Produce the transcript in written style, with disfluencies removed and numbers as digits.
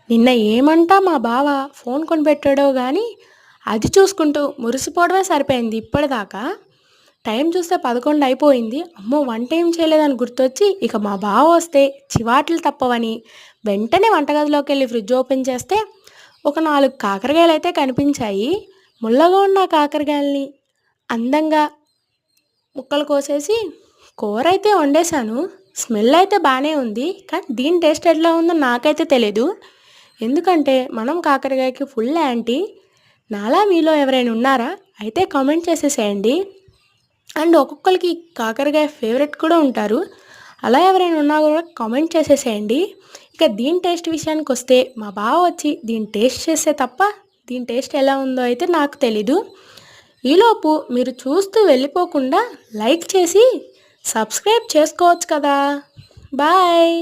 నిన్న ఏమంటా మా బావ ఫోన్ కొనిపెట్టాడో గానీ, అది చూసుకుంటూ మురిసిపోవడమే సరిపోయింది ఇప్పటిదాకా. టైం చూస్తే 11 అయిపోయింది. అమ్మో! వంటేం చేయలేదని గుర్తొచ్చి, ఇక మా బావ వస్తే చివాట్లు తప్పవని, వెంటనే వంటగదిలోకెళ్ళి ఫ్రిడ్జ్ ఓపెన్ చేస్తే, ఒక 4 కాకరకాయలైతే కనిపించాయి. ముల్లగా ఉన్న ఆ కాకరకాయలని అందంగా ముక్కలు కోసేసి కూరైతే వండేశాను. స్మెల్ అయితే బానే ఉంది. కానీ దీని టేస్ట్ ఎట్లా ఉందో నాకైతే తెలీదు. ఎందుకంటే మనం కాకరకాయకి ఫుల్ యాంటీ. నాలా మీలో ఎవరైనా ఉన్నారా? అయితే కామెంట్ చేసేసేయండి. అండ్ ఒక్కొక్కరికి కాకరకాయ ఫేవరెట్ కూడా ఉంటారు. అలా ఎవరైనా ఉన్నా కూడా కామెంట్ చేసేసేయండి. ఇక దీని టేస్ట్ విషయానికొస్తే మా బావ వచ్చి దీన్ని టేస్ట్ చేస్తే తప్ప దీని టేస్ట్ ఎలా ఉందో అయితే నాకు తెలీదు. ఈలోపు మీరు చూస్తూ వెళ్ళిపోకుండా లైక్ చేసి సబ్స్క్రైబ్ చేసుకోవచ్చు కదా. బాయ్.